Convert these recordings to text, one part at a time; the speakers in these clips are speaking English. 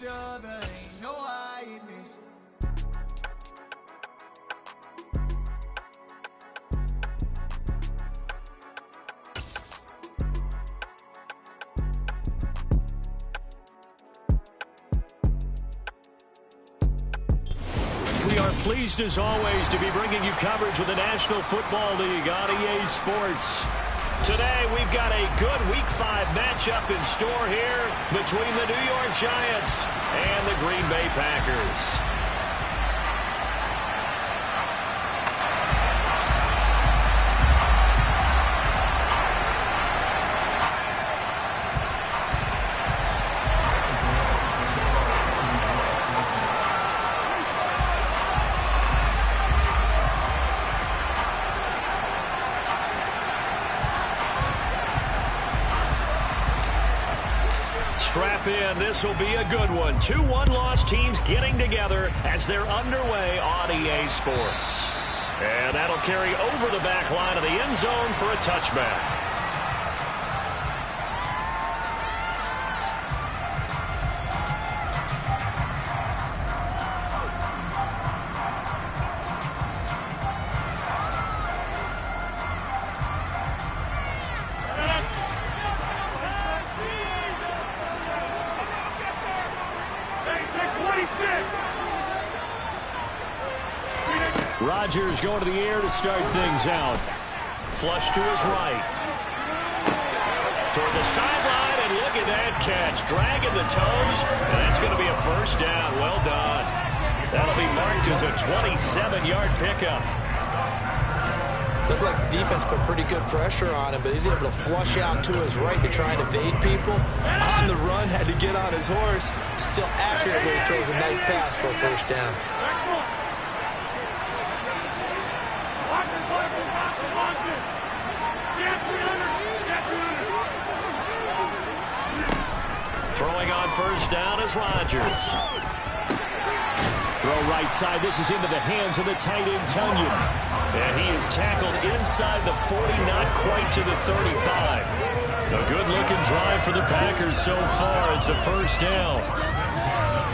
each other, ain't no hiding this. We are pleased as always to be bringing you coverage with the National Football League on EA Sports. Today we've got a good Week 5 matchup in store here between the New York Giants and the Green Bay Packers. Strap in. This will be a good one. 2 one-loss teams getting together as they're underway on EA Sports. And that'll carry over the back line of the end zone for a touchback. Rodgers going to the air to start things out. Flush to his right. Toward the sideline, and look at that catch. Dragging the toes, and that's going to be a first down. Well done. That'll be marked as a 27-yard pickup. Looked like the defense put pretty good pressure on him, but he's able to flush out to his right to try and evade people. On the run, had to get on his horse. Still accurately throws a nice pass for a first down. Throwing on first down is Rodgers. Throw right side. This is into the hands of the tight end, Tunyon. And he is tackled inside the 40, not quite to the 35. A good-looking drive for the Packers so far. It's a first down.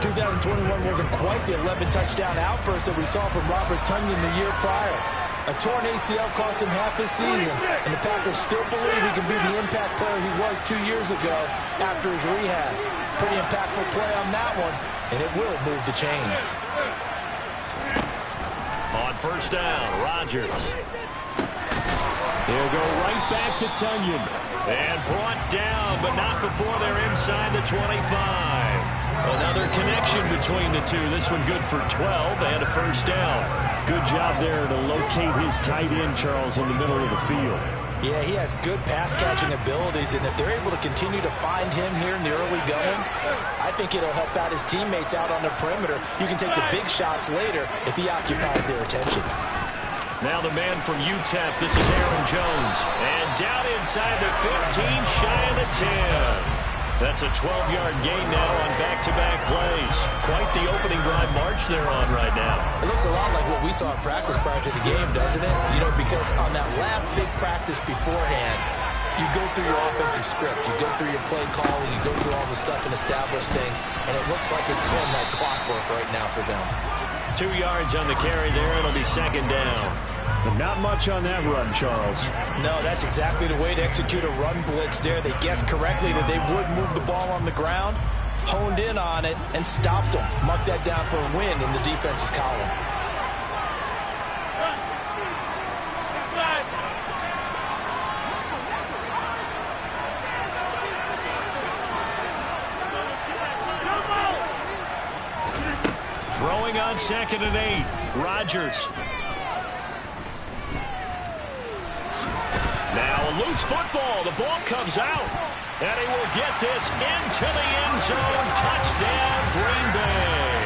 2021 wasn't quite the 11-touchdown outburst that we saw from Robert Tunyon the year prior. A torn ACL cost him half his season, and the Packers still believe he can be the impact player he was 2 years ago after his rehab. Pretty impactful play on that one, and it will move the chains. On first down, Rodgers. He'll go right back to Tunyon. And brought down, but not before they're inside the 25. Another connection between the two. This one good for 12 and a first down. Good job there to locate his tight end, Charles, in the middle of the field. Yeah, he has good pass-catching abilities, and if they're able to continue to find him here in the early going, I think it'll help out his teammates out on the perimeter. You can take the big shots later if he occupies their attention. Now the man from UTEP, this is Aaron Jones. And down inside the 15, shy of the 10. That's a 12-yard gain now on back-to-back plays. Quite the opening drive march they're on right now. It looks a lot like what we saw in practice prior to the game, doesn't it? You know, because on that last big practice beforehand, you go through your offensive script. You go through your play calling. You go through all the stuff and establish things. And it looks like it's going like clockwork right now for them. 2 yards on the carry there. It'll be second down. But not much on that run, Charles. No, that's exactly the way to execute a run blitz there. They guessed correctly that they would move the ball on the ground, honed in on it, and stopped them. Mark that down for a win in the defense's column. Throwing on 2nd and 8. Rodgers. Now a loose football. The ball comes out. And he will get this into the end zone. Touchdown, Green Bay.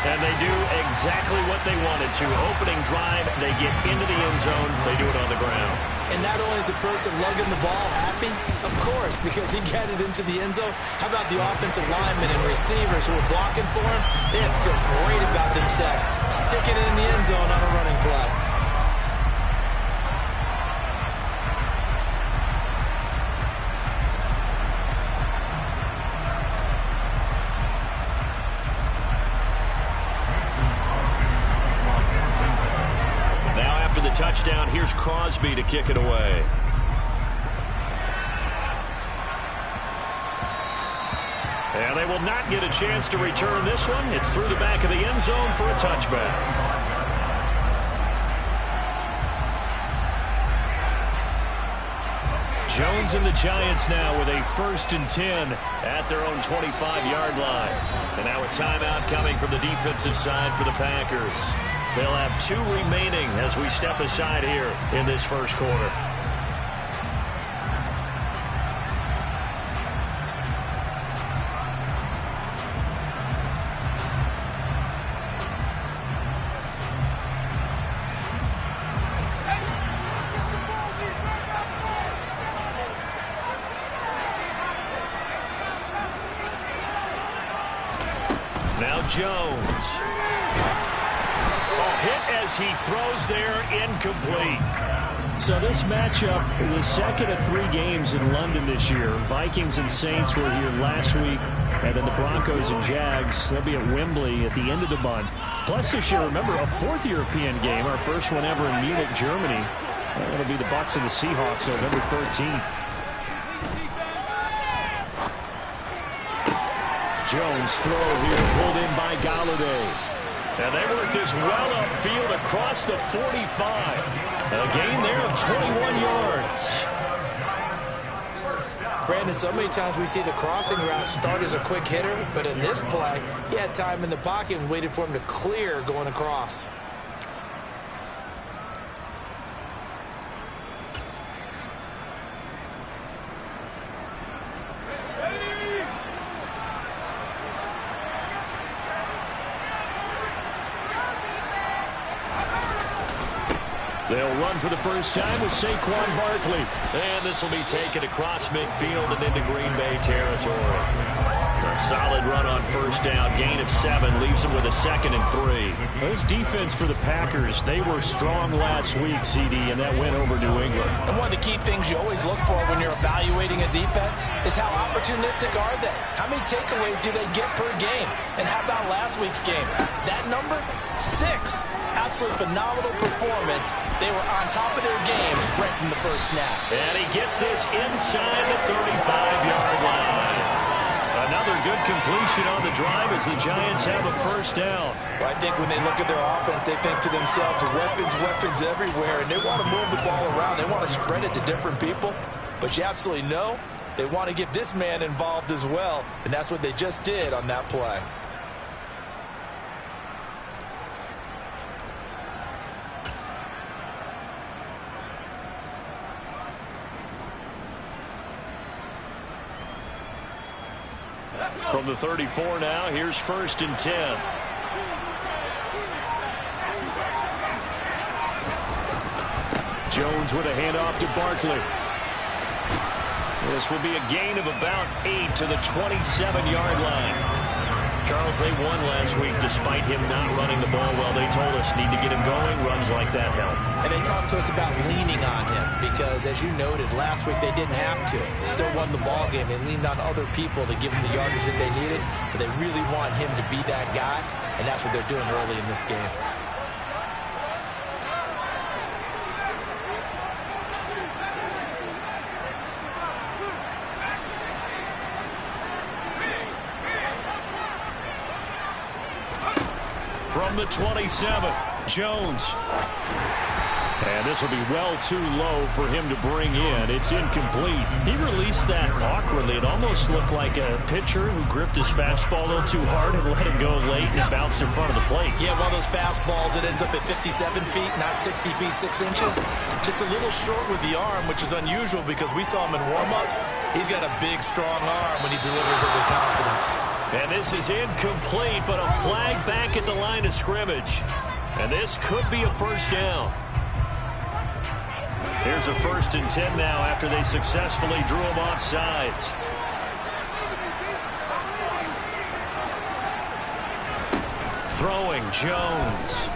And they do exactly what they wanted to. Opening drive, they get into the end zone. They do it on the ground. And not only is the person lugging the ball happy, of course, because he got it into the end zone. How about the offensive linemen and receivers who are blocking for him? They have to feel great about themselves, sticking it in the end zone on a running play. touchdown. Here's Crosby to kick it away. And they will not get a chance to return this one. It's through the back of the end zone for a touchback. Jones and the Giants now with a 1st and 10 at their own 25-yard line. And now a timeout coming from the defensive side for the Packers. They'll have 2 remaining as we step aside here in this first quarter. Now Jones. Hit as he throws there, incomplete. So this matchup, the second of 3 games in London this year. Vikings and Saints were here last week, and then the Broncos and Jags, they'll be at Wembley at the end of the month. Plus this year, remember, a 4th European game, our first one ever in Munich, Germany. It'll be the Bucs and the Seahawks November 13th. Jones throw here, pulled in by Galladay. And they work this well upfield across the 45. A gain there of 21 yards. Brandon, so many times we see the crossing route start as a quick hitter, but in this play, he had time in the pocket and waited for him to clear going across. They'll run for the first time with Saquon Barkley. And this will be taken across midfield and into Green Bay territory. A solid run on first down. Gain of 7 leaves them with a 2nd and 3. Those defense for the Packers, they were strong last week, CD, and that went over New England. And one of the key things you always look for when you're evaluating a defense is how opportunistic are they? How many takeaways do they get per game? And how about last week's game? That number? 6. Absolutely phenomenal performance. They were on top of their game right from the first snap. And he gets this inside the 35-yard line. Another good completion on the drive as the Giants have a first down. Well, I think when they look at their offense, they think to themselves, weapons everywhere, and they want to move the ball around. They want to spread it to different people. But you absolutely know they want to get this man involved as well, and that's what they just did on that play. From the 34 now, here's 1st and 10. Jones with a handoff to Barkley. This will be a gain of about 8 to the 27-yard line. Charles, they won last week despite him not running the ball well. They told us need to get him going. Runs like that help. And they talked to us about leaning on him because, as you noted, last week they didn't have to. Still won the ball game. They leaned on other people to give them the yardage that they needed, but they really want him to be that guy, and that's what they're doing early in this game. From the 27, Jones. And this will be well too low for him to bring in. It's incomplete. He released that awkwardly. It almost looked like a pitcher who gripped his fastball a little too hard and let it go late, and it bounced in front of the plate. Yeah, one of those fastballs that ends up at 57 feet, not 60 feet, 6 inches. Just a little short with the arm, which is unusual because we saw him in warm-ups. He's got a big, strong arm when he delivers it with confidence. And this is incomplete, but a flag back at the line of scrimmage. And this could be a first down. Here's a 1st and 10 now after they successfully drew him off sides. Throwing, Jones.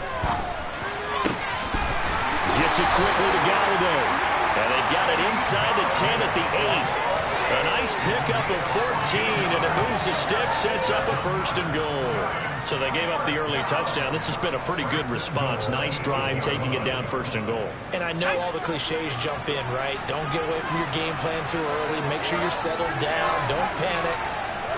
Gets it quickly to Galladay. And they've got it inside the 10 at the 8. A nice pickup of 14, and it moves the stick, sets up a 1st and goal. So they gave up the early touchdown. This has been a pretty good response. Nice drive, taking it down 1st and goal. And I know all the cliches jump in, right? Don't get away from your game plan too early. Make sure you're settled down. Don't panic.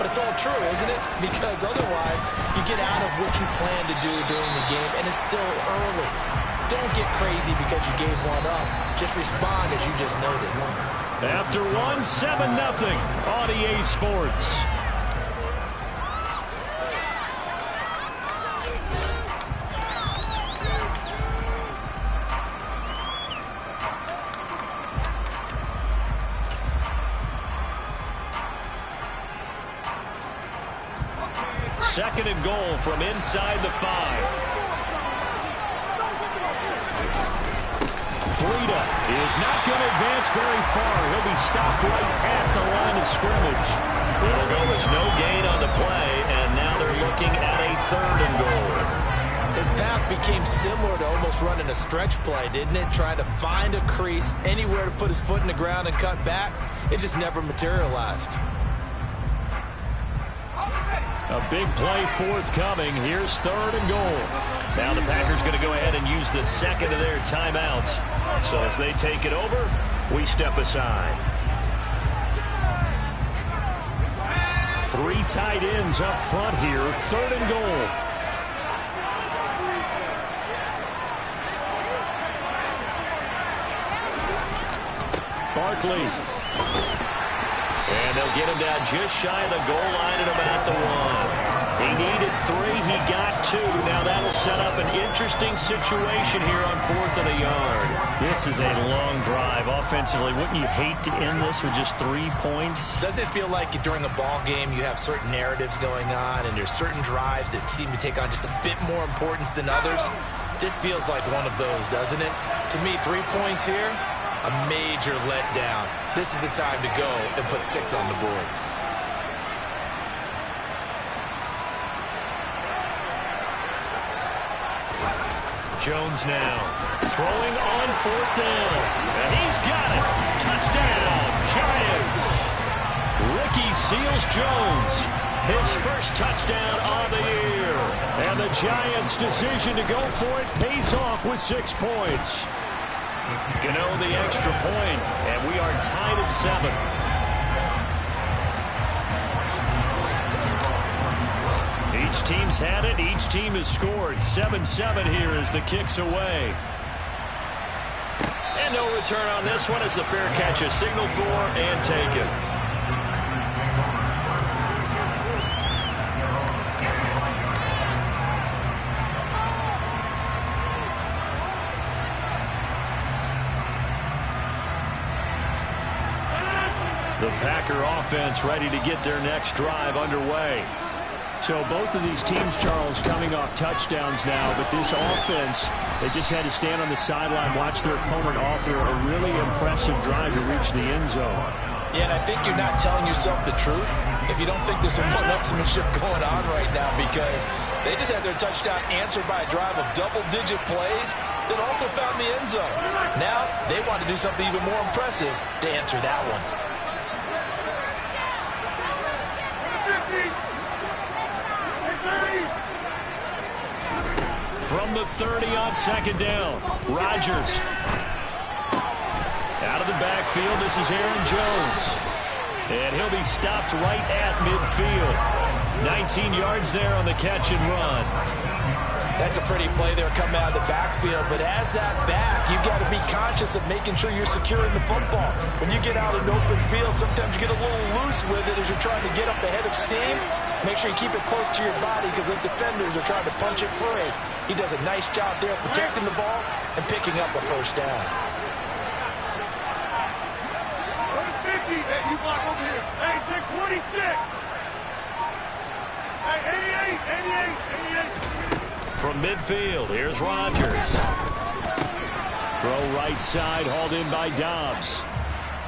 But it's all true, isn't it? Because otherwise, you get out of what you plan to do during the game, and it's still early. Don't get crazy because you gave one up. Just respond as you just noted. After one, 7-0 on EA Sports. Second and goal from inside the 5. Breida is not going to advance very far. He'll be stopped right at the line of scrimmage. It'll go as no gain on the play, and now they're looking at a 3rd and goal. His path became similar to almost running a stretch play, didn't it? Trying to find a crease, anywhere to put his foot in the ground and cut back. It just never materialized. A big play forthcoming. Here's 3rd and goal. Now the Packers going to go ahead and use the second of their timeouts. So as they take it over, we step aside. 3 tight ends up front here. 3rd and goal. Barkley. And they'll get him down just shy of the goal line at about the 1. He needed 3. He got 2. Now that'll set up an interesting situation here on 4th and a yard. This is a long drive offensively. Wouldn't you hate to end this with just 3 points? Doesn't it feel like during a ball game you have certain narratives going on and there's certain drives that seem to take on just a bit more importance than others? This feels like one of those, doesn't it? To me, 3 points here, a major letdown. This is the time to go and put 6 on the board. Jones now throwing on 4th down. And he's got it. Touchdown, Giants. Ricky Seals-Jones, his first touchdown on the year. And the Giants' decision to go for it pays off with 6 points. Gano the extra point, and we are tied at 7. Each team's had it. Each team has scored. 7-7 here as the kick's away. And no return on this one as the fair catch is signaled for and taken. The Packer offense ready to get their next drive underway. So both of these teams, Charles, coming off touchdowns now, but this offense, they just had to stand on the sideline, watch their opponent offer a really impressive drive to reach the end zone. Yeah, and I think you're not telling yourself the truth if you don't think there's some one-upsmanship going on right now, because they just had their touchdown answered by a drive of double-digit plays that also found the end zone. Now they want to do something even more impressive to answer that one. From the 30 on 2nd down, Rodgers. Out of the backfield, this is Aaron Jones. And he'll be stopped right at midfield. 19 yards there on the catch and run. That's a pretty play there coming out of the backfield, but as that back, you've got to be conscious of making sure you're securing the football. When you get out in open field, sometimes you get a little loose with it as you're trying to get up ahead of steam. Make sure you keep it close to your body because those defenders are trying to punch it free. He does a nice job there protecting the ball and picking up a 1st down. You block over here. Hey, take 26. Hey, 88. From midfield, here's Rodgers. Throw right side, hauled in by Dobbs.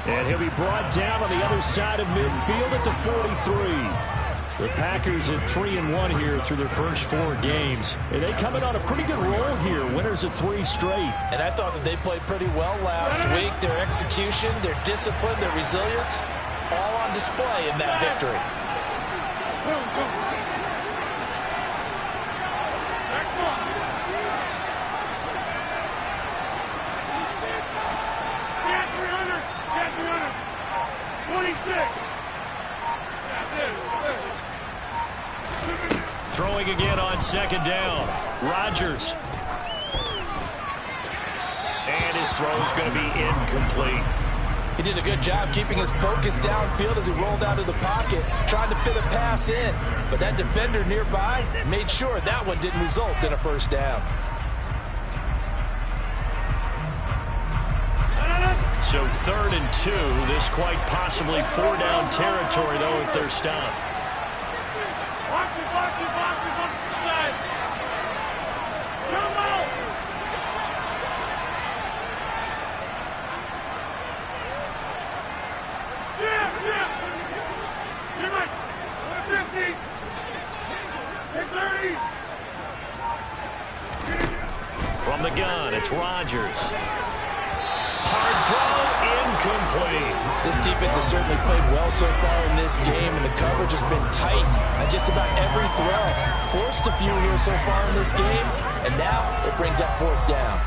And he'll be brought down on the other side of midfield at the 43. The Packers at 3-1 here through their first 4 games. And they come in on a pretty good roll here. Winners of 3 straight. And I thought that they played pretty well last week. Their execution, their discipline, their resilience. all on display in that victory. Throwing again on second down. Rodgers. And his throw's going to be incomplete. He did a good job keeping his focus downfield as he rolled out of the pocket, trying to fit a pass in. But that defender nearby made sure that one didn't result in a first down. So 3rd and 2. This quite possibly 4-down territory, though, if they're stopped. From the gun, it's Rodgers. Hard throw, incomplete. This defense has certainly played well so far in this game, and the coverage has been tight on just about every throw. Forced a few here so far in this game, and now it brings up 4th down.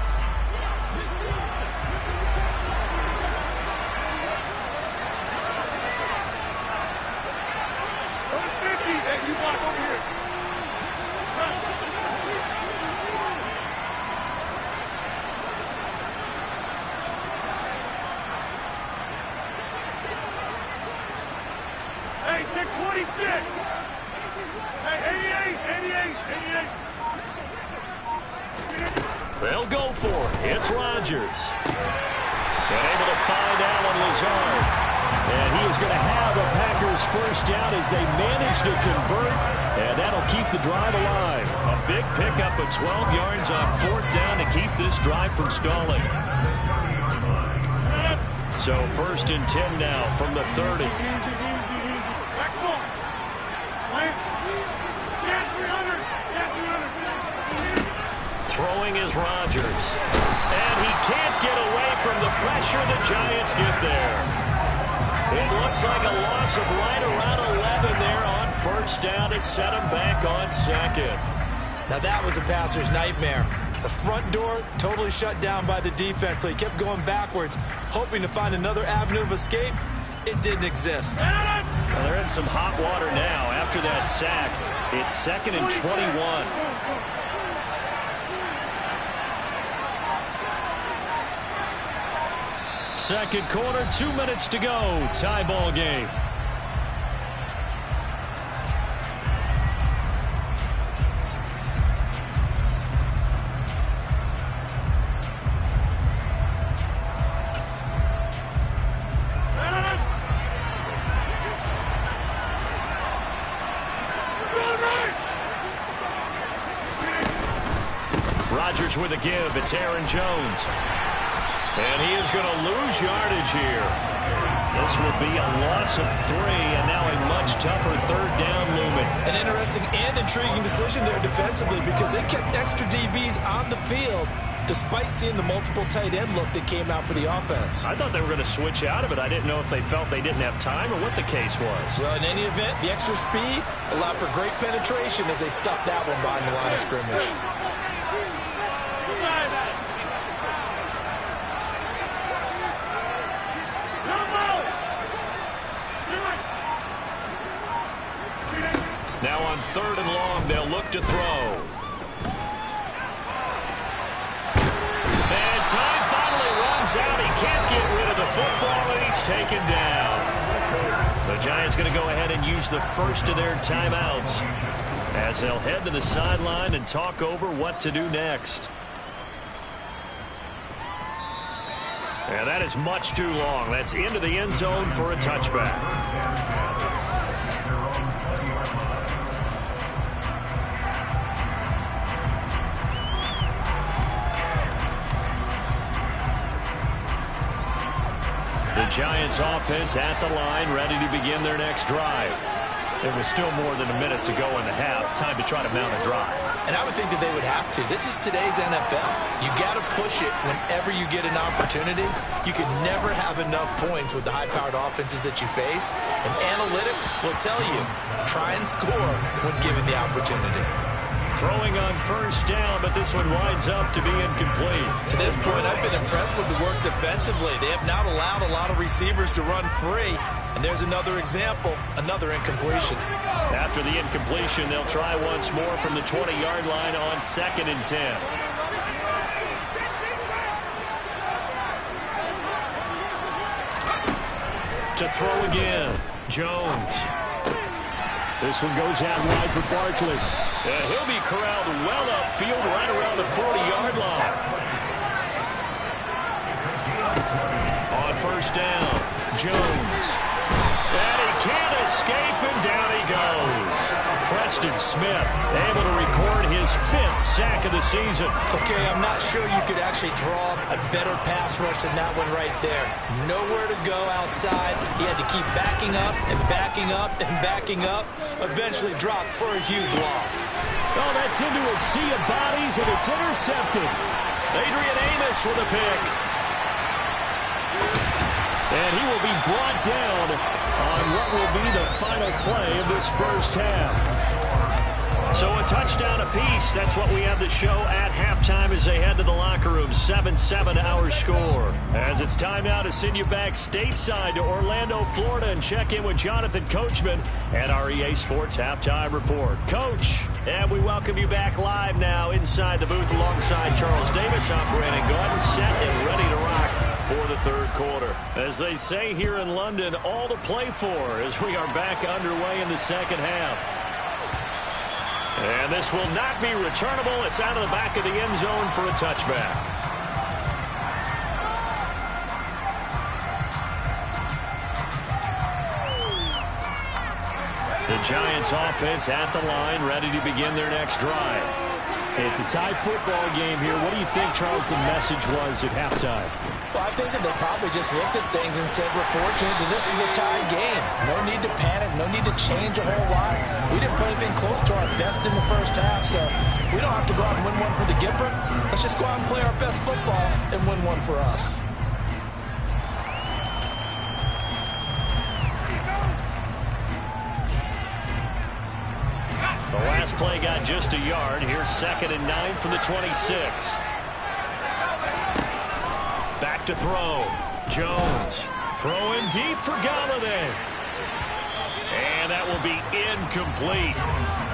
They'll go for it. It's Rodgers. And able to find Allen Lazard. And he is going to have a Packers first down as they manage to convert. And that'll keep the drive alive. A big pickup of 12 yards on 4th down to keep this drive from stalling. So 1st and 10 now from the 30. Throwing is Rodgers. And he can't get away from the pressure. The Giants get there. It looks like a loss of right around 11 there on 1st down to set him back on 2nd. Now that was a passer's nightmare. The front door totally shut down by the defense, so he kept going backwards, hoping to find another avenue of escape. It didn't exist. Well, they're in some hot water now after that sack. It's 2nd and 21. Second quarter, 2 minutes to go. Tie ball game. Rodgers with a give. It's Aaron Jones. And he is going to lose yardage here. This will be a loss of 3, and now a much tougher 3rd down looming. An interesting and intriguing decision there defensively because they kept extra DBs on the field despite seeing the multiple tight end look that came out for the offense. I thought they were going to switch out of it. I didn't know if they felt they didn't have time or what the case was. Well, in any event, the extra speed allowed for great penetration as they stuffed that one behind the line of scrimmage. Now on 3rd and long, they'll look to throw. And time finally runs out. He can't get rid of the football, and he's taken down. The Giants going to go ahead and use the first of their timeouts as they'll head to the sideline and talk over what to do next. And that is much too long. That's into the end zone for a touchback. The Giants offense at the line, ready to begin their next drive. There was still more than a minute to go in the half. Time to try to mount a drive. And I would think that they would have to. This is today's NFL. You got to push it whenever you get an opportunity. You can never have enough points with the high-powered offenses that you face. And analytics will tell you, try and score when given the opportunity. Throwing on first down, but this one winds up to be incomplete. To this point, I've been impressed with the work defensively. They have not allowed a lot of receivers to run free. And there's another example, another incompletion. After the incompletion, they'll try once more from the 20-yard line on 2nd and 10. To throw again, Jones. This one goes out wide for Barkley. He'll be corralled well upfield right around the 40-yard line. On first down, Jones. And he can't escape, and down he goes. Preston Smith able to record his 5th sack of the season. Okay, I'm not sure you could actually draw a better pass rush than that one right there. Nowhere to go outside. He had to keep backing up and backing up and backing up. Eventually dropped for a huge loss. Oh, that's into a sea of bodies, and it's intercepted. Adrian Amos with a pick. And he will be brought down on what will be the final play of this first half. So a touchdown apiece. That's what we have to show at halftime as they head to the locker room. 7-7 our score. As it's time now to send you back stateside to Orlando, Florida, and check in with Jonathan Coachman at our EA Sports Halftime Report. Coach, and we welcome you back live now inside the booth alongside Charles Davis. I'm Brandon Gordon, set and ready to rock for the third quarter. As they say here in London, all to play for as we are back underway in the second half. And this will not be returnable. It's out of the back of the end zone for a touchback. The Giants offense at the line, ready to begin their next drive. It's a tie football game here. What do you think, Charles, the message was at halftime? Well, I think that they probably just looked at things and said, we're fortunate that this is a tie game. No need to panic, no need to change a whole lot. We didn't put anything close to our best in the first half, so we don't have to go out and win one for the Gipper. Let's just go out and play our best football and win one for us. The last play got just a yard. Here's 2nd and 9 from the 26. Back to throw. Jones throwing deep for Galladay. And that will be incomplete.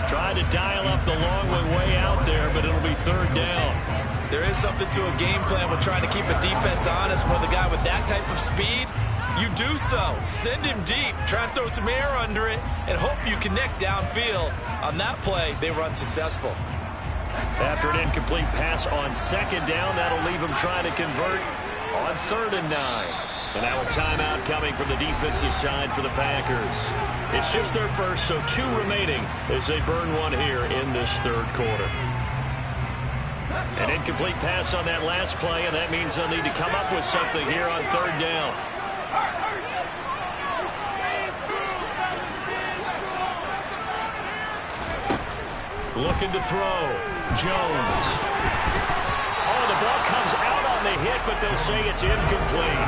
Tried to dial up the long way out there, but it'll be 3rd down. There is something to a game plan with trying to keep a defense honest. With a guy with that type of speed, you do so. Send him deep. Try and throw some air under it and hope you connect downfield. On that play, they were unsuccessful. After an incomplete pass on 2nd down, that'll leave them trying to convert on 3rd and 9. And now a timeout coming from the defensive side for the Packers. It's just their first, so 2 remaining as they burn one here in this third quarter. An incomplete pass on that last play, and that means they'll need to come up with something here on 3rd down. Looking to throw. Jones. Oh, the ball comes out on the hit, but they'll say it's incomplete.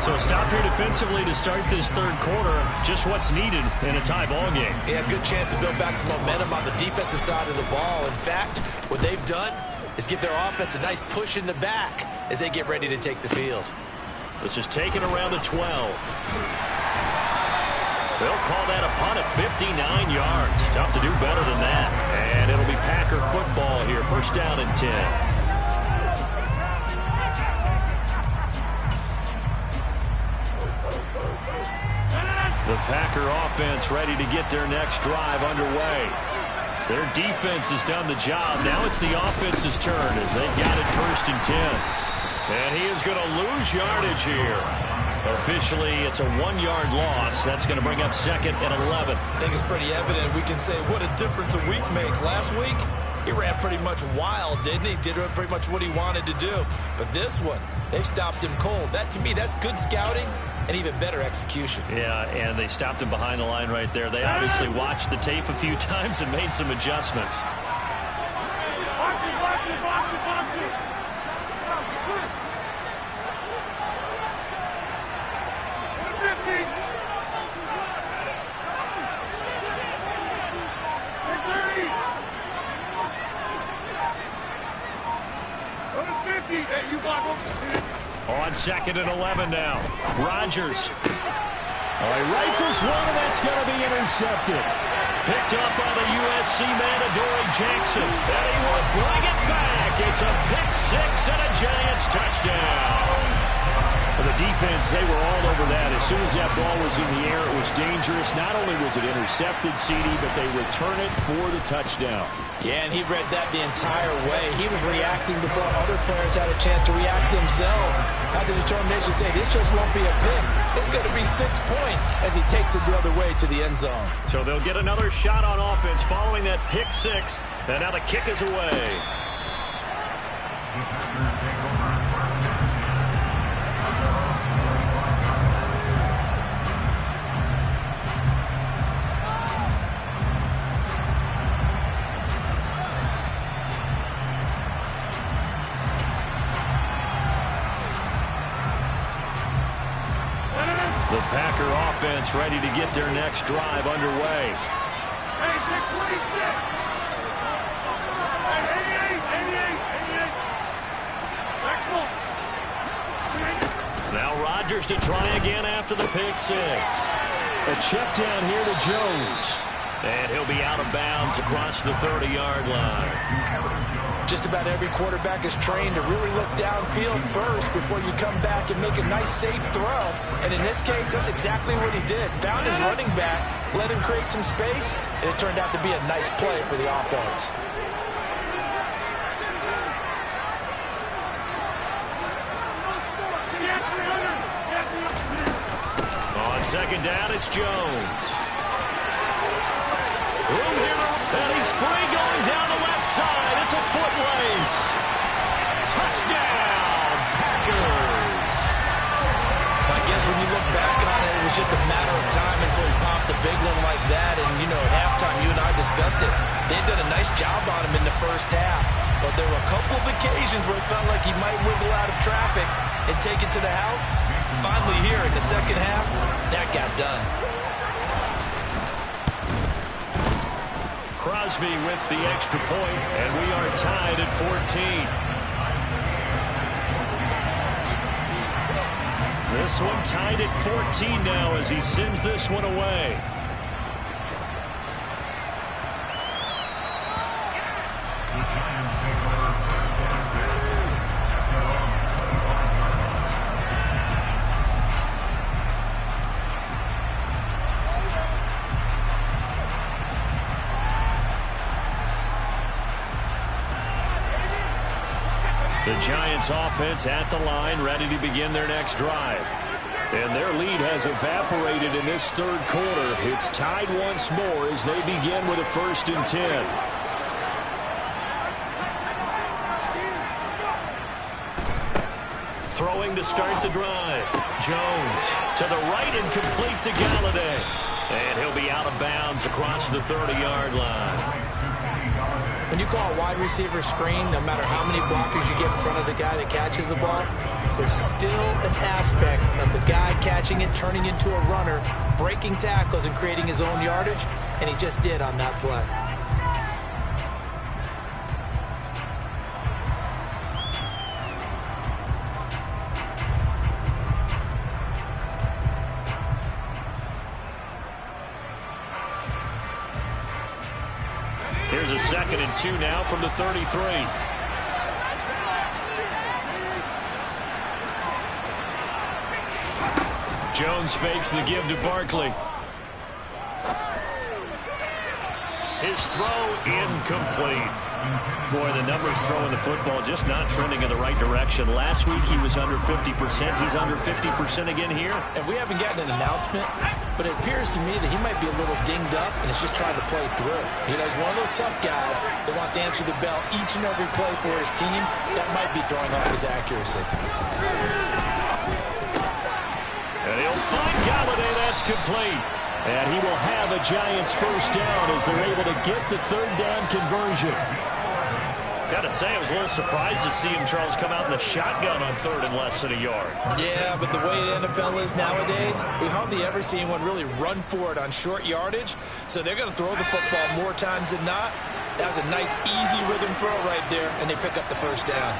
So a stop here defensively to start this third quarter. Just what's needed in a tie ball game. Yeah, good chance to build back some momentum on the defensive side of the ball. In fact, what they've done is give their offense a nice push in the back as they get ready to take the field. This is taken around the 12. They'll call that a punt of 59 yards. Tough to do better than that. And it'll be Packer football here. 1st down and 10. The Packer offense ready to get their next drive underway. Their defense has done the job. Now it's the offense's turn as they've got it 1st and 10. And he is going to lose yardage here. Officially, it's a 1-yard loss. That's going to bring up 2nd and 11. I think it's pretty evident. We can say what a difference a week makes. Last week, he ran pretty much wild, didn't he? Did pretty much what he wanted to do. But this one, they stopped him cold. That, to me, that's good scouting and even better execution. Yeah, and they stopped him behind the line right there. They obviously watched the tape a few times and made some adjustments. On 2nd and 11 now. Rodgers. He rifles one, and that's going to be intercepted. Picked up by the USC man, Adoree Jackson. And he will bring it back. It's a pick six and a Giants touchdown. The defense, they were all over that. As soon as that ball was in the air, it was dangerous. Not only was it intercepted, CD, but they return it for the touchdown. Yeah, and he read that the entire way. He was reacting before other players had a chance to react themselves. Had the determination to say, this just won't be a pick. It's going to be 6 points as he takes it the other way to the end zone. So they'll get another shot on offense following that pick six. And now the kick is away. The Packer offense ready to get their next drive underway. Now Rodgers to try again after the pick six. A check down here to Jones. And he'll be out of bounds across the 30-yard line. Just about every quarterback is trained to really look downfield first before you come back and make a nice, safe throw. And in this case, that's exactly what he did. Found his running back, let him create some space, and it turned out to be a nice play for the offense. On 2nd down, it's Jones. Room here, and he's free going down the left side. It's a foot race. Touchdown, Packers. I guess when you look back on it, it was just a matter of time until he popped a big one like that. And, you know, at halftime, you and I discussed it. They'd done a nice job on him in the first half. But there were a couple of occasions where it felt like he might wiggle out of traffic and take it to the house. Finally here in the second half, that got done. Crosby with the extra point, and we are tied at 14. This one tied at 14 now as he sends this one away. The Giants offense at the line, ready to begin their next drive. And their lead has evaporated in this third quarter. It's tied once more as they begin with a 1st and 10. Throwing to start the drive. Jones to the right and complete to Galladay. And he'll be out of bounds across the 30-yard line. When you call a wide receiver screen, no matter how many blockers you get in front of the guy that catches the ball, there's still an aspect of the guy catching it, turning into a runner, breaking tackles and creating his own yardage, and he just did on that play. Here's a 2nd and 2 now from the 33. Jones fakes the give to Barkley. His throw incomplete. Boy, the numbers throwing the football just not trending in the right direction. Last week he was under 50%. He's under 50% again here. And we haven't gotten an announcement, but it appears to me that he might be a little dinged up and is just trying to play through. You know, he's one of those tough guys that wants to answer the bell each and every play for his team. That might be throwing off his accuracy. And he'll Pass complete. And he will have a Giants first down as they're able to get the third down conversion. Got to say, I was a little surprised to see him, Charles, come out in the shotgun on third and less than a yard. Yeah, but the way the NFL is nowadays, we hardly ever see anyone really run for it on short yardage. So they're going to throw the football more times than not. That was a nice, easy rhythm throw right there, and they pick up the first down.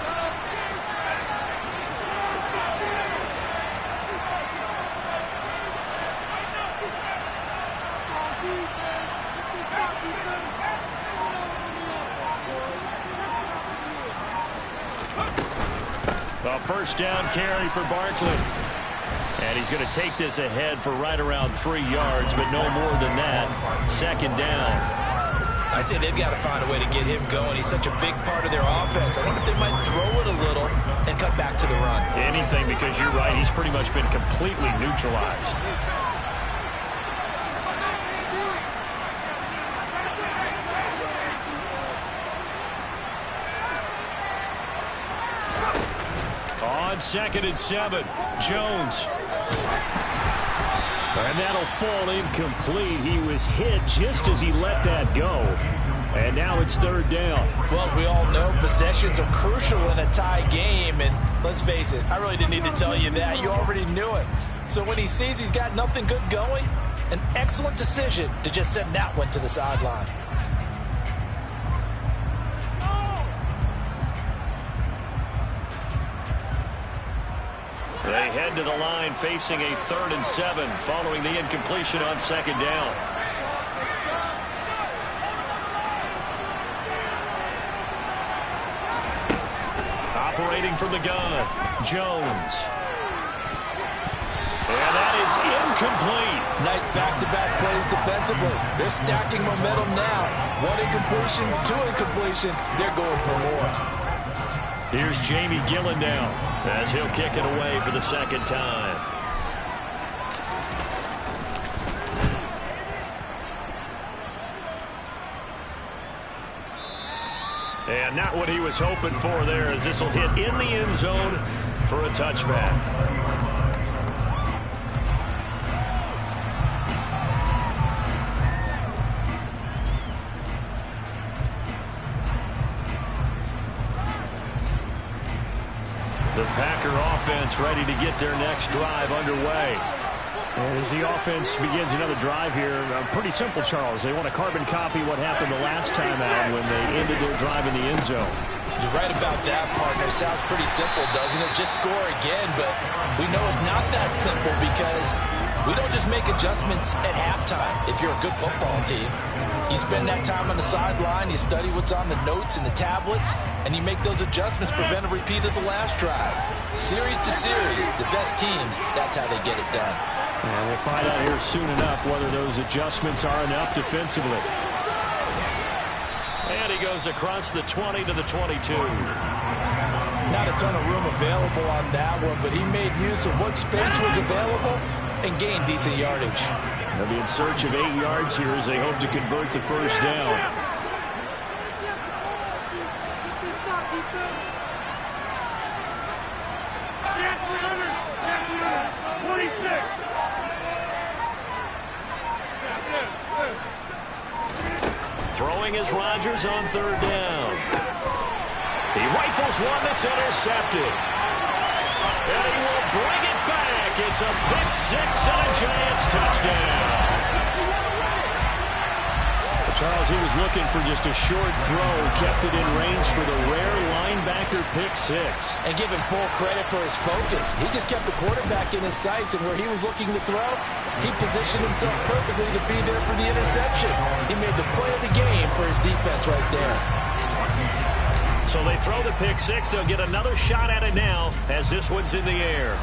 A first down carry for Barkley. And he's going to take this ahead for right around 3 yards, but no more than that. Second down. I'd say they've got to find a way to get him going. He's such a big part of their offense. I wonder if they might throw it a little and cut back to the run. Anything, because you're right. He's pretty much been completely neutralized. On 2nd and 7, Jones. And that'll fall incomplete. He was hit just as he let that go. And now it's third down. Well, we all know possessions are crucial in a tie game. And let's face it, I really didn't need to tell you that. You already knew it. So when he sees he's got nothing good going, an excellent decision to just send that one to the sideline. They head to the line facing a 3rd and 7 following the incompletion on 2nd down. Operating from the gun, Jones. And that is incomplete. Nice back-to-back plays defensively. They're stacking momentum now. 1 incompletion, 2 incompletion. They're going for more. Here's Jamie Gillen now as he'll kick it away for the 2nd time. And not what he was hoping for there, as this will hit in the end zone for a touchback. The Packer offense ready to get their next drive underway. And as the offense begins another drive here, pretty simple, Charles. They want to carbon copy what happened the last time out when they ended their drive in the end zone. You're right about that, partner. Sounds pretty simple, doesn't it? Just score again, but we know it's not that simple because we don't just make adjustments at halftime if you're a good football team. You spend that time on the sideline, you study what's on the notes and the tablets, and you make those adjustments, prevent a repeat of the last drive. Series to series, the best teams, that's how they get it done. And we'll find out here soon enough whether those adjustments are enough defensively. And he goes across the 20 to the 22. Not a ton of room available on that one, but he made use of what space was available and gained decent yardage. They'll be in search of 8 yards here as they hope to convert the first down. Throwing is Rodgers on 3rd down. He rifles one that's intercepted. And he will bring it back. It's a pick 6 and a Giants touchdown. Charles, he was looking for just a short throw, kept it in range for the rare linebacker pick 6. And give him full credit for his focus. He just kept the quarterback in his sights, and where he was looking to throw, he positioned himself perfectly to be there for the interception. He made the play of the game for his defense right there. So they throw the pick 6. They'll get another shot at it now as this one's in the air.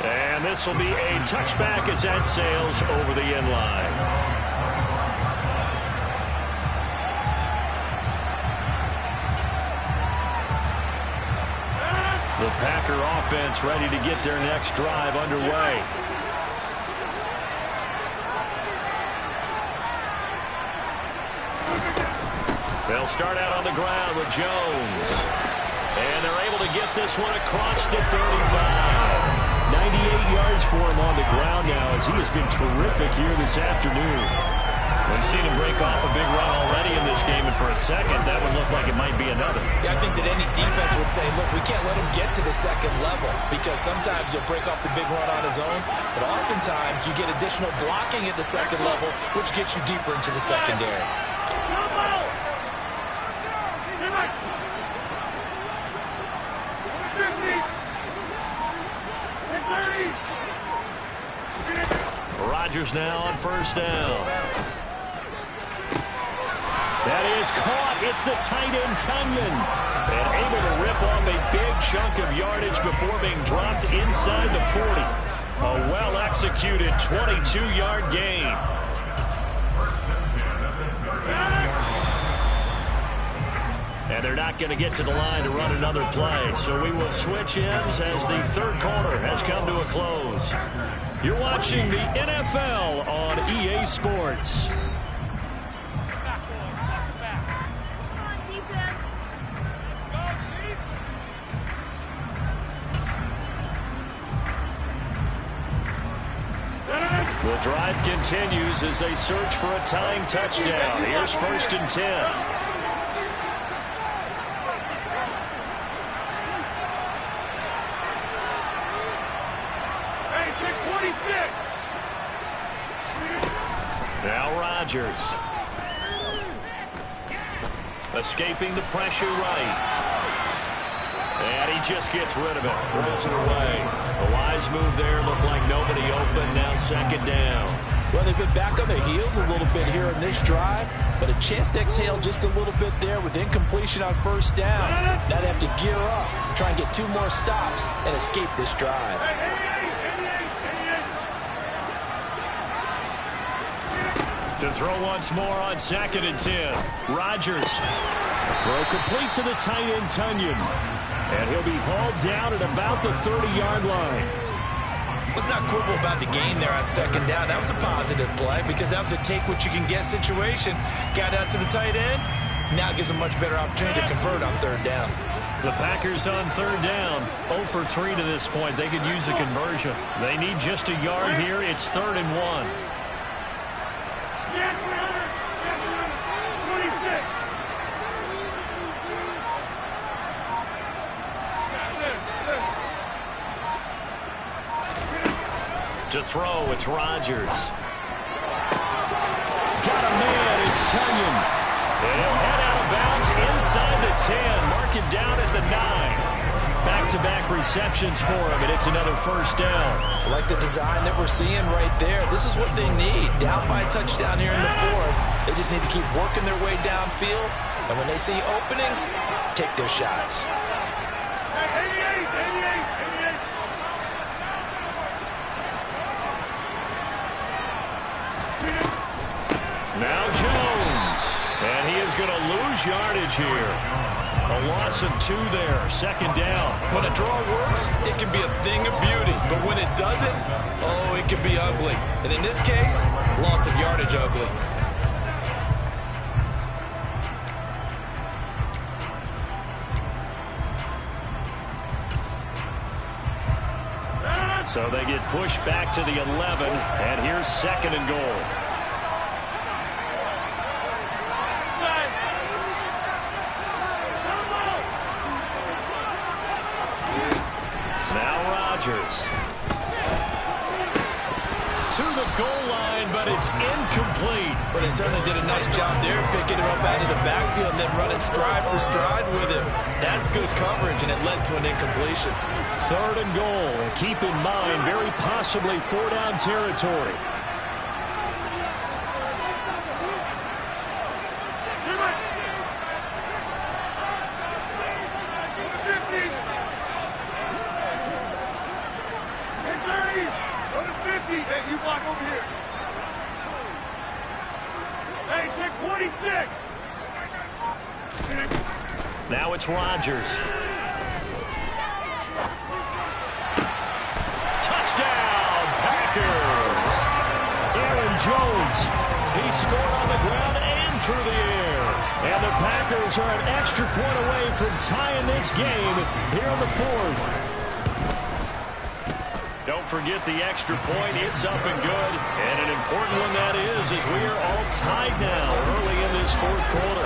And this will be a touchback as that sails over the end line. The Packer offense ready to get their next drive underway. They'll start out on the ground with Jones. And they're able to get this one across the 35. 98 yards for him on the ground now, as he has been terrific here this afternoon. We've seen him break off a big run already in this game, and for a second, that would look like it might be another. Yeah, I think that any defense would say, look, we can't let him get to the second level, because sometimes he'll break off the big run on his own, but oftentimes you get additional blocking at the second level, which gets you deeper into the secondary. Rodgers now on first down. That is caught. It's the tight end, Tunyon. And able to rip off a big chunk of yardage before being dropped inside the 40. A well-executed 22-yard gain. And they're not going to get to the line to run another play. So we will switch ends as the third quarter has come to a close. You're watching the NFL on EA Sports. The drive continues as they search for a tying touchdown. Here's 1st and 10. Now Rodgers. Escaping the pressure right. And he just gets rid of it. Throws it away. The wise move there. Looked like nobody open. Now 2nd down. Well, they've been back on their heels a little bit here in this drive, but a chance to exhale just a little bit there with incompletion on 1st down. Now they have to gear up, try and get 2 more stops, and escape this drive. To throw once more on 2nd and 10. Rodgers. The throw complete to the tight end, Tunyon. And he'll be hauled down at about the 30-yard line. Let's not quibble about the game there on 2nd down. That was a positive play because that was a take-what-you-can-get situation. Got out to the tight end. Now gives a much better opportunity to convert on 3rd down. The Packers on 3rd down. 0 for 3 to this point. They could use a conversion. They need just a yard here. It's 3rd and 1. To throw, it's Rodgers. Got a man, it's Tunyon. And he'll head out of bounds inside the 10. Mark it down at the 9. Back-to-back receptions for him, and it's another 1st down. I like the design that we're seeing right there. This is what they need. Down by a touchdown here in the 4th. They just need to keep working their way downfield. And when they see openings, take their shots. Now Jones. And he is going to lose yardage here. A loss of 2 there. 2nd down. When a draw works, it can be a thing of beauty. But when it doesn't, oh, it can be ugly. And in this case, loss of yardage ugly. So they get pushed back to the 11. And here's 2nd and goal. To the goal line, but it's incomplete. But they certainly did a nice job there, picking him up out of the backfield and then running stride for stride with him. That's good coverage, and it led to an incompletion. 3rd and goal, and keep in mind, very possibly 4-down territory. You block over here. Hey, take 26. Now it's Rodgers. Touchdown, Packers. Aaron Jones. He scored on the ground and through the air. And the Packers are an extra point away from tying this game here in the 4th. forget the extra point. It's up and good. And an important one that is, as we are all tied now early in this fourth quarter.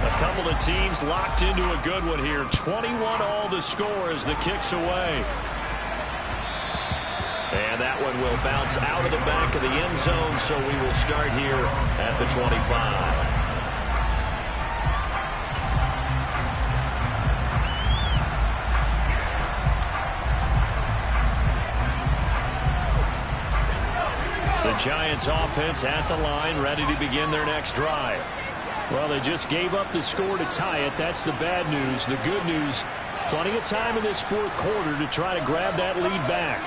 A couple of teams locked into a good one here. 21-all the score as the kick's away. And that one will bounce out of the back of the end zone, so we will start here at the 25. The Giants offense at the line, ready to begin their next drive. Well, they just gave up the score to tie it. That's the bad news. The good news, plenty of time in this fourth quarter to try to grab that lead back.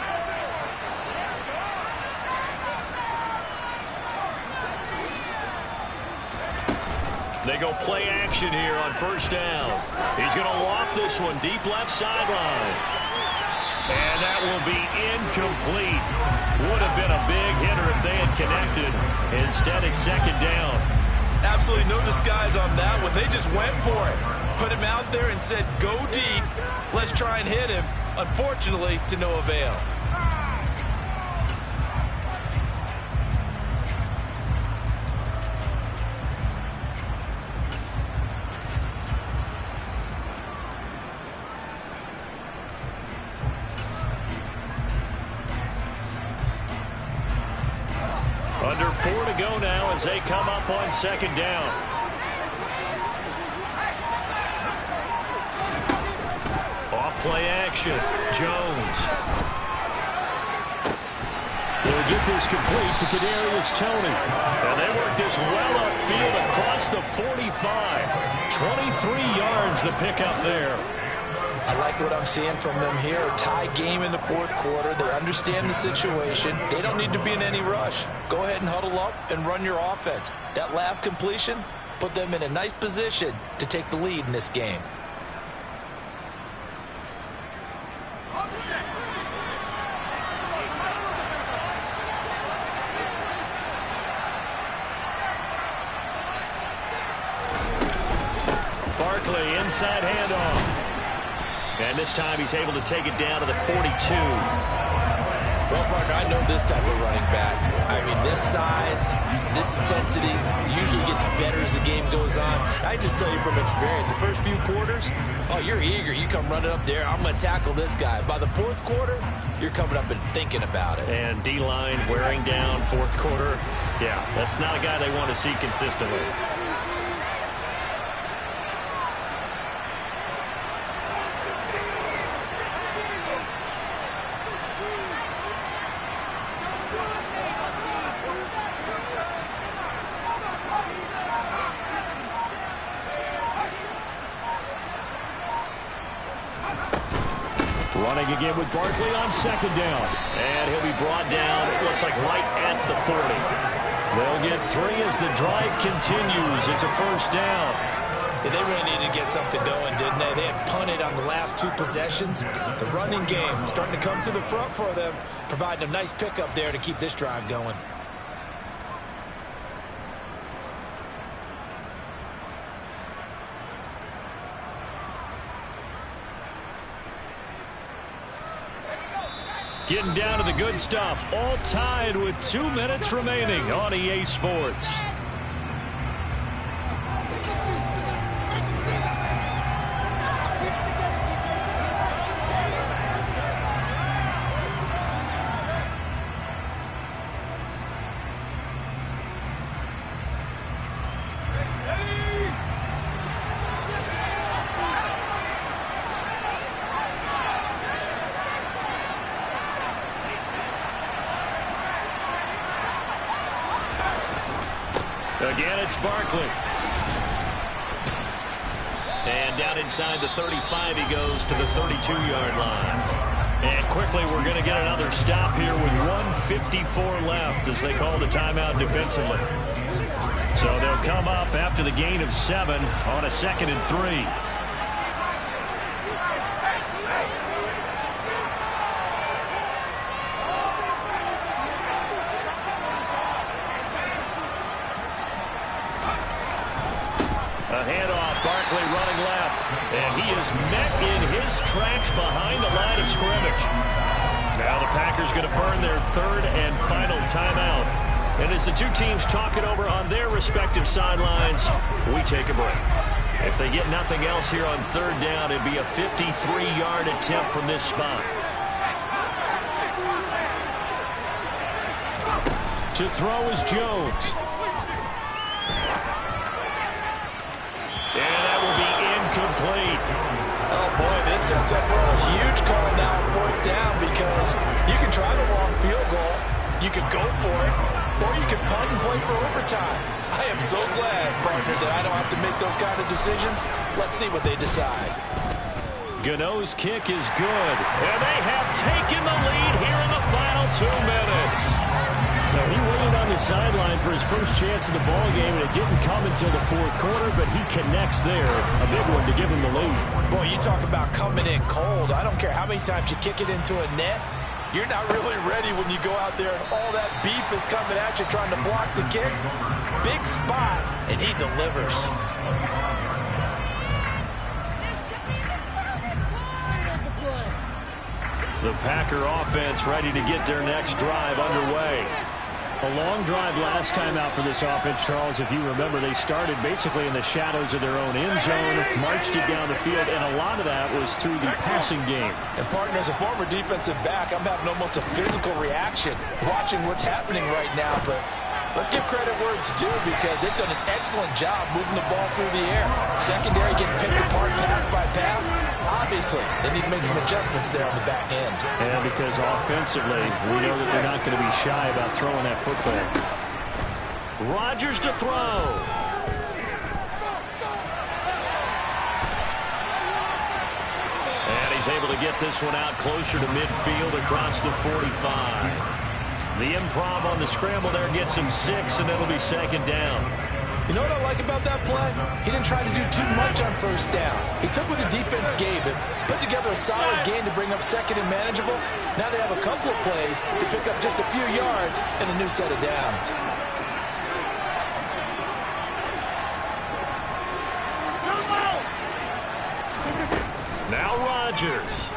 They go play action here on first down. He's going to loft this one deep left sideline. And that will be incomplete. Would have been a big hitter if they had connected. Instead, it's second down. Absolutely no disguise on that one. They just went for it. Put him out there and said, go deep. Let's try and hit him. Unfortunately, to no avail. Under 4 to go now as they come up on second down. Off play action. Jones. They'll get this complete to Kadarius Toney. And they work this well upfield across the 45. 23 yards the pickup there. I like what I'm seeing from them here. A tie game in the fourth quarter. They understand the situation. They don't need to be in any rush. Go ahead and huddle up and run your offense. That last completion put them in a nice position to take the lead in this game. Barkley inside handoff. And this time he's able to take it down to the 42. Well, partner, I know this type of running back. I mean, this size, this intensity usually gets better as the game goes on. I just tell you from experience, the first few quarters, oh, you're eager. You come running up there. I'm going to tackle this guy. By the fourth quarter, you're coming up and thinking about it. And D-line wearing down fourth quarter. Yeah, that's not a guy they want to see consistently. Running again with Barkley on second down. And he'll be brought down, it looks like right at the 40. They'll get 3 as the drive continues. It's a first down. Yeah, they really needed to get something going, didn't they? They had punted on the last 2 possessions. The running game starting to come to the front for them, providing a nice pickup there to keep this drive going. Getting down to the good stuff. All tied with 2 minutes remaining on EA Sports. Again, it's Barkley. And down inside the 35, he goes to the 32-yard line. And quickly, we're going to get another stop here with 1:54 left as they call the timeout defensively. So they'll come up after the gain of 7 on a 2nd and 3. A handoff, Barkley running left, and he is met tracks behind the line of scrimmage. Now the Packers going to burn their third and final timeout. And as the two teams talk it over on their respective sidelines, we take a break. If they get nothing else here on third down, it'd be a 53-yard attempt from this spot. To throw is Jones. And that will be incomplete. Oh, boy, this sets up for a huge call now on fourth down because you can try the long field goal, you could go for it, or you can punt and play for overtime. I am so glad, partner, that I don't have to make those kind of decisions. Let's see what they decide. Gano's kick is good. And they have taken the lead here in the final 2 minutes. So he waited on the sideline for his first chance in the ball game, and it didn't come until the fourth quarter, but he connects there. A big one to give him the lead. Boy, you talk about coming in cold. I don't care how many times you kick it into a net. You're not really ready when you go out there and all that beef is coming at you trying to block the kick. Big spot, and he delivers. The Packer offense ready to get their next drive underway. A long drive last time out for this offense, Charles. If you remember, they started basically in the shadows of their own end zone, marched it down the field, and a lot of that was through the passing game. And, partner, as a former defensive back, I'm having almost a physical reaction watching what's happening right now. But let's give credit where it's due because they've done an excellent job moving the ball through the air. Secondary getting picked apart pass by pass. Obviously, they need to make some adjustments there on the back end. And because offensively, we know that they're not going to be shy about throwing that football. Rodgers to throw. And he's able to get this one out closer to midfield across the 45. The improv on the scramble there gets him 6, and it'll be second down. You know what I like about that play? He didn't try to do too much on first down. He took what the defense gave him, put together a solid game to bring up second and manageable. Now they have a couple of plays to pick up just a few yards and a new set of downs. Now Rodgers.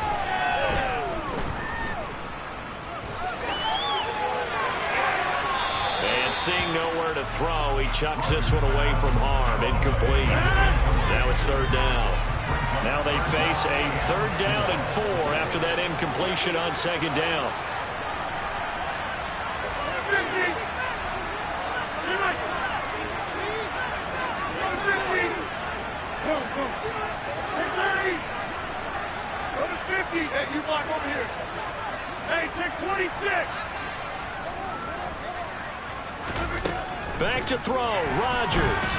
And seeing nowhere to throw, he chucks this one away from harm. Incomplete. Now it's third down. Now they face a third down and 4 after that incompletion on second down. Hey, you block over here. Hey, take 26. Back to throw, Rodgers.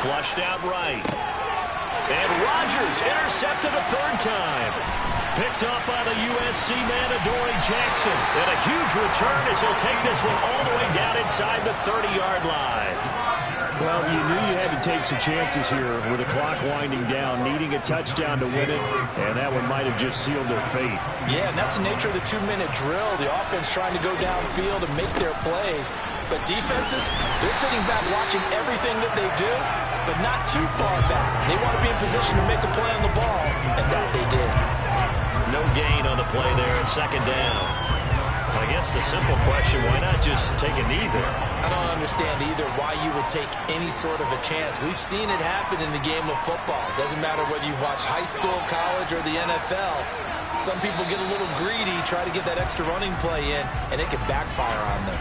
Flushed out right. And Rodgers intercepted a third time. Picked off by the USC man, Adoree Jackson. And a huge return as he'll take this one all the way down inside the 30-yard line. Well, you knew you had to take some chances here with the clock winding down, needing a touchdown to win it, and that one might have just sealed their fate. Yeah, and that's the nature of the 2-minute drill. The offense trying to go downfield and make their plays. But defenses, they're sitting back watching everything that they do, but not too far back. They want to be in position to make a play on the ball, and that they did. No gain on the play there, second down. I guess the simple question, why not just take a knee there? I don't understand either why you would take any sort of a chance. We've seen it happen in the game of football. Doesn't matter whether you've watched high school, college, or the NFL. Some people get a little greedy, try to get that extra running play in, and it can backfire on them.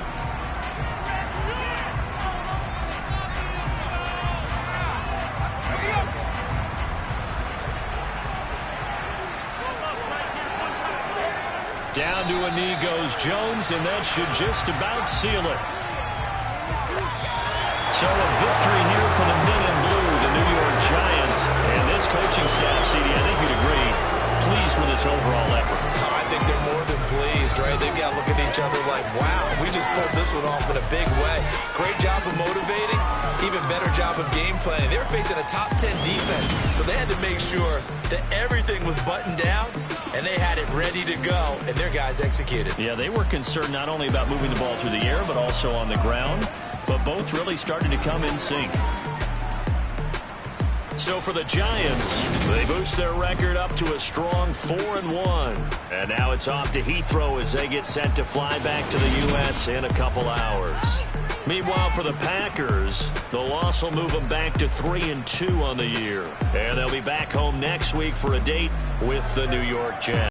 Down to a knee goes Jones, and that should just about seal it. So a victory here for the men in blue, the New York Giants. And this coaching staff, CD, I think you'd agree, pleased with this overall effort. I think they're more than pleased, right? They've got to look at each other like, wow, we just pulled this one off in a big way. Great job of motivating, even better job of game planning. They were facing a top 10 defense, so they had to make sure that everything was buttoned down, and they had it ready to go, and their guys executed. Yeah, they were concerned not only about moving the ball through the air, but also on the ground. But both really started to come in sync. So for the Giants, they boost their record up to a strong 4-1. And now it's off to Heathrow as they get set to fly back to the U.S. in a couple hours. Meanwhile, for the Packers, the loss will move them back to 3-2 on the year. And they'll be back home next week for a date with the New York Jets.